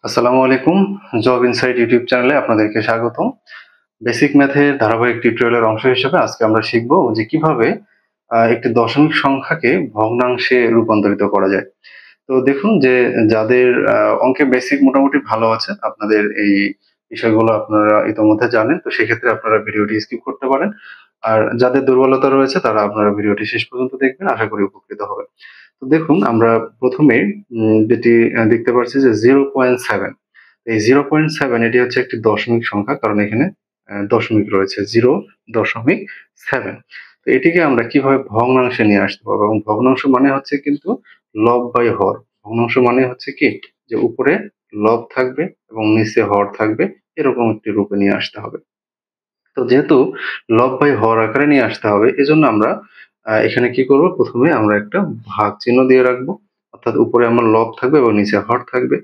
আসসালামু আলাইকুম। Job insight YouTube চ্যানেলে আপনাদেরকে স্বাগতম। বেসিক ম্যাথের ধারাবাহিক টিউটোরিয়ালের অংশ হিসেবে আজকে আমরা শিখব যে কিভাবে একটি দশমিক সংখ্যাকে ভগ্নাংশে রূপান্তরিত করা যায়। তো দেখুন যে যাদের অঙ্কে বেসিক মোটামুটি ভালো আছে, আপনাদের এই বিষয়গুলো আপনারা ইতোমধ্যে জানেন। তো সেক্ষেত্রে আপনারা ভিডিওটি স্কিপ করতে পারেন। আর যাদের দুর্বলতা রয়েছে তারা আপনারা ভিডিওটি শেষ পর্যন্ত দেখবেন। আশা করি উপকৃত হবেন। তো দেখুন আমরা ১ম এ যেটি দেখতে পাচ্ছি যে 0.7, এই 0.7 এটি হচ্ছে একটি দশমিক সংখ্যা, কারণ এখানে দশমিক রয়েছে 0.7। তো এটিকে আমরা কিভাবে ভগ্নাংশে নিয়ে আসতে পারবো, এবং ভগ্নাংশ মানে হচ্ছে কিন্তু লব বাই হর। ভগ্নাংশ মানে হচ্ছে কি, যে উপরে লব থাকবে এবং নিচে হর থাকবে, এরকম একটি রূপে নিয়ে আসতে হবে। তো যেহেতু লব বাই হর আকারে নিয়ে আসতে হবে, এজন্য আমরা এখানে কি করব, প্রথমে আমরা একটা ভাগ চিহ্ন দিয়ে রাখবো। অর্থাৎ উপরে আমার লব থাকবে এবং নিচে হর থাকবে।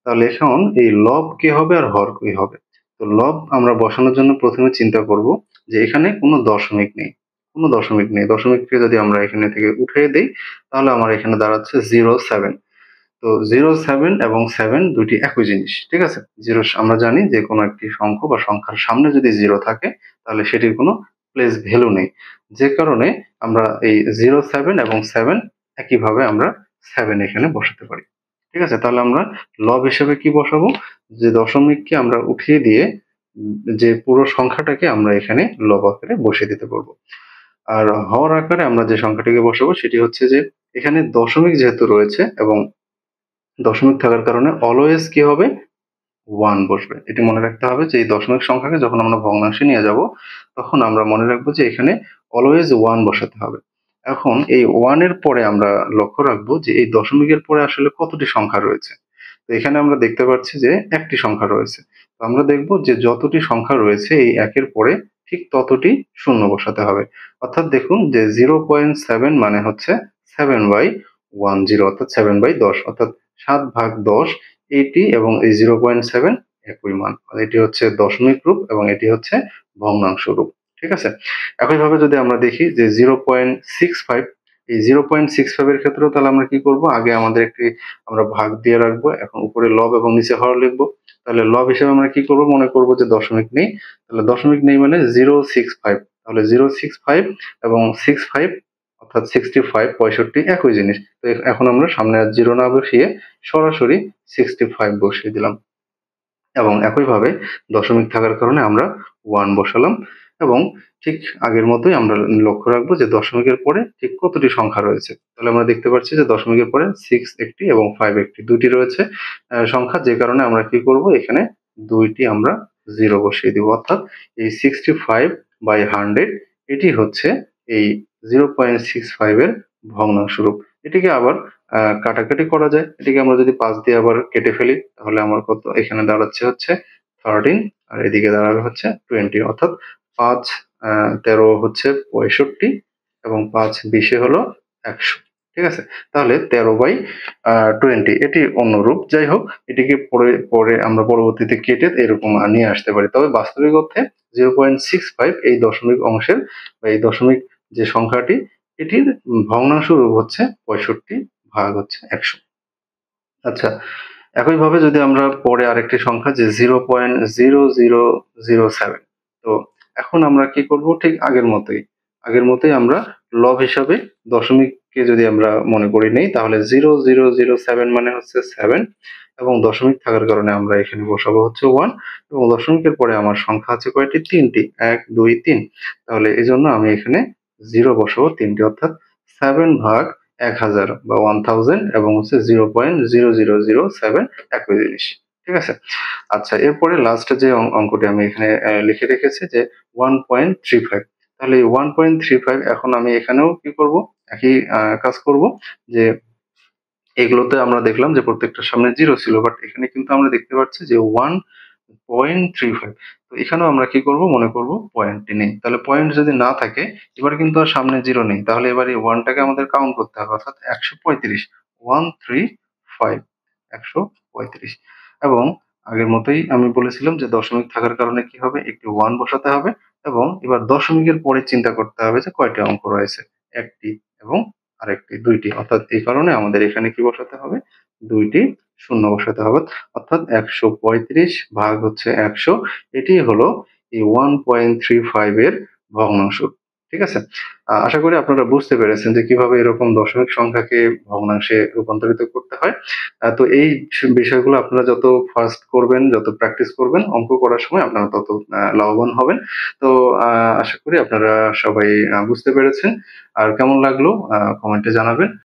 তাহলে এখন এই লব কি হবে আর হর কি হবে? তো লব আমরা বসানোর জন্য প্রথমে চিন্তা করব যে এখানে কোনো দশমিক নেই। কোনো দশমিক নেই। দশমিককে যদি আমরা এখানে থেকে উঠিয়ে দেই, তাহলে আমার এখানে দাঁড়াচ্ছে 0.7। তো 0.7 এবং 7 দুইটি একই জিনিস। ঠিক আছে? আমরা জানি যে কোনো একটি সংখ্যা বা সংখ্যার সামনে যদি 0 থাকে তাহলে সেটির কোনো প্লেস ভ্যালু নেই। যে কারণে আমরা এই 0.7 এবং 7 একইভাবে আমরা 7 এখানে বসাতে পারি। ঠিক আছে? তাহলে আমরা লব হিসেবে কি বসাবো? যে দশমিককে আমরা উঠিয়ে দিয়ে যে পুরো সংখ্যাটাকে আমরা এখানে লব আকারে বসিয়ে দিতে পারবো। আর হর আকারে আমরা যে সংখ্যাটিকে বসাবো সেটি হচ্ছে যে, এখানে দশমিক যেহেতু রয়েছে এবং দশমিক থাকার কারণে অলওয়েজ কি হবে? 1 বসবে। এটি মনে রাখতে হবে যে এই দশমিক সংখ্যাকে যখন আমরা ভগ্নাংশে নিয়ে যাব, তখন আমরা মনে রাখবো যে এখানে অলওয়েজ 1 বসাতে হবে। এখন এই 1 এর পরে আমরা লক্ষ্য রাখবো যে এই দশমিকের পরে আসলে কতটি সংখ্যা রয়েছে। তো এখানে আমরা দেখতে পাচ্ছি যে একটি সংখ্যা রয়েছে। তো আমরা দেখব যে যতটি সংখ্যা রয়েছে এই একের পরে ঠিক ততটি শূন্য বসাতে হবে। অর্থাৎ দেখুন যে 0.7 মানে হচ্ছে 7/10, অর্থাৎ 7/10, অর্থাৎ 7/10 এটি এবং এই 0.7 একই মান। এটি হচ্ছে দশমিক রূপ এবং এটি হচ্ছে ভগ্নাংশ রূপ। ঠিক আছে? একইভাবে যদি আমরা দেখি যে 0.65, এই 0.65 এর ক্ষেত্রেও তাহলে আমরা কি করব? আগে আমাদের একটি আমরা ভাগ দিয়ে রাখবো। এখন উপরে লব এবং নিচে হর লিখবো। তাহলে লব হিসেবে আমরা কি করব? মনে করব যে দশমিক নেই। তাহলে দশমিক নেই মানে 065। তাহলে 065 এবং 65 অর্থাৎ 65 একই জিনিস। তো এখন আমরা সামনে আর 0 না বসিয়ে সরাসরি 65 বসিয়ে দিলাম। এবং একইভাবে দশমিক থাকার কারণে আমরা 1 বসালাম এবং ঠিক আগের মতোই আমরা লক্ষ্য রাখবো যে দশমিকের পরে ঠিক কতটি সংখ্যা রয়েছে। তাহলে আমরা দেখতে পাচ্ছি যে দশমিকের পরে 6 একটি এবং 5 একটি, দুইটি রয়েছে সংখ্যা, যে কারণে আমরা কি করব, এখানে দুইটি আমরা 0 বসিয়ে দিব। অর্থাৎ এই 65/100 এটি হচ্ছে এই 0.65 এর ভগ্নাংশ রূপ। এটিকে আবার কাটাকাটি করা যায়। এটিকে আমরা যদি 5 দিয়ে আবার কেটে ফেলি, তাহলে আমার কত এখানে দাঁড়াচ্ছে হচ্ছে 13, আর এদিকে দাঁড়াবে হচ্ছে 20। অর্থাৎ 5 13 হচ্ছে 65 এবং 5 20 হলো 100। ঠিক আছে? তাহলে 13/20 এটি অন্য রূপ। যাই হোক, এটিকে পরে পরে আমরা পরবর্তীতে কেটে এরকম নিয়ে আসতে পারি। তবে বাস্তবিক অর্থে 0.65 এই দশমিক অংশের বা এই দশমিক যে সংখ্যাটি, এটির ভগ্নাংশ রূপ হচ্ছে 65/100। আচ্ছা, একইভাবে যদি আমরা পরে আরেকটি সংখ্যা যে 0.0007, তো এখন আমরা কি করব? ঠিক আগের মতোই আমরা লব হিসাবে দশমিককে যদি আমরা মনে করে নেই, তাহলে 0007 মানে হচ্ছে 7 এবং দশমিক থাকার কারণে আমরা এখানে বসাবো হচ্ছে 1 এবং দশমিকের পরে আমার সংখ্যা আছে কয়টি? 3টি। 1 2 3। তাহলে এজন্য আমি এখানে 0 বসাবো 3টি, অর্থাৎ 7/1000 বা 1000 এবং হচ্ছে 0.0007 একই জিনিস। ঠিক আছে? আচ্ছা, এরপরে লাস্টে যে অঙ্কটি আমি এখানে লিখে রেখেছি যে 1.35। তাহলে এই 1.35 এখন আমি এখানেও কি করব? একই কাজ করব যে এগুলোতে আমরা দেখলাম যে প্রত্যেকটার সামনে 0 ছিল। বাট এখানে কিন্তু আমরা দেখতে পাচ্ছি যে 1.35। তো এখানেও আমরা কি করব? মনে করব পয়েন্টটি নেই। তাহলে পয়েন্ট যদি না থাকে, এবার কিন্তু আর সামনে 0 নেই। তাহলে এবার এই 1 টাকে আমাদের কাউন্ট করতে হবে, অর্থাৎ 135। 135, 135। এবং আগের মতোই আমি বলেছিলাম যে দশমিক থাকার কারণে কি হবে? একটি 1 বসাতে হবে এবং এবার দশমিকের পরে চিন্তা করতে হবে যে কয়টি অঙ্ক রয়েছে? 1টি এবং আরেকটি 2টি। অর্থাৎ এই কারণে আমাদের এখানে কি বসাতে হবে? 2টি শূন্য বসাতে হবে। অর্থাৎ ১৩৫ ভাগ হচ্ছে ১০০, এটিই হলো এই 1.35 এর ভগ্নাংশ। ঠিক আছে? আশা করি আপনারা বুঝতে পেরেছেন যে কিভাবে এরকম দশমিক সংখ্যাকে ভগ্নাংশে রূপান্তরিত করতে হয়। তো এই বিষয়গুলো আপনারা যত ফার্স্ট করবেন, যত প্র্যাকটিস করবেন অঙ্ক করার সময় আপনারা তত লাভবান হবেন। তো আ আশা করি আপনারা সবাই বুঝতে পেরেছেন। আর কেমন লাগলো কমেন্টে জানাবেন।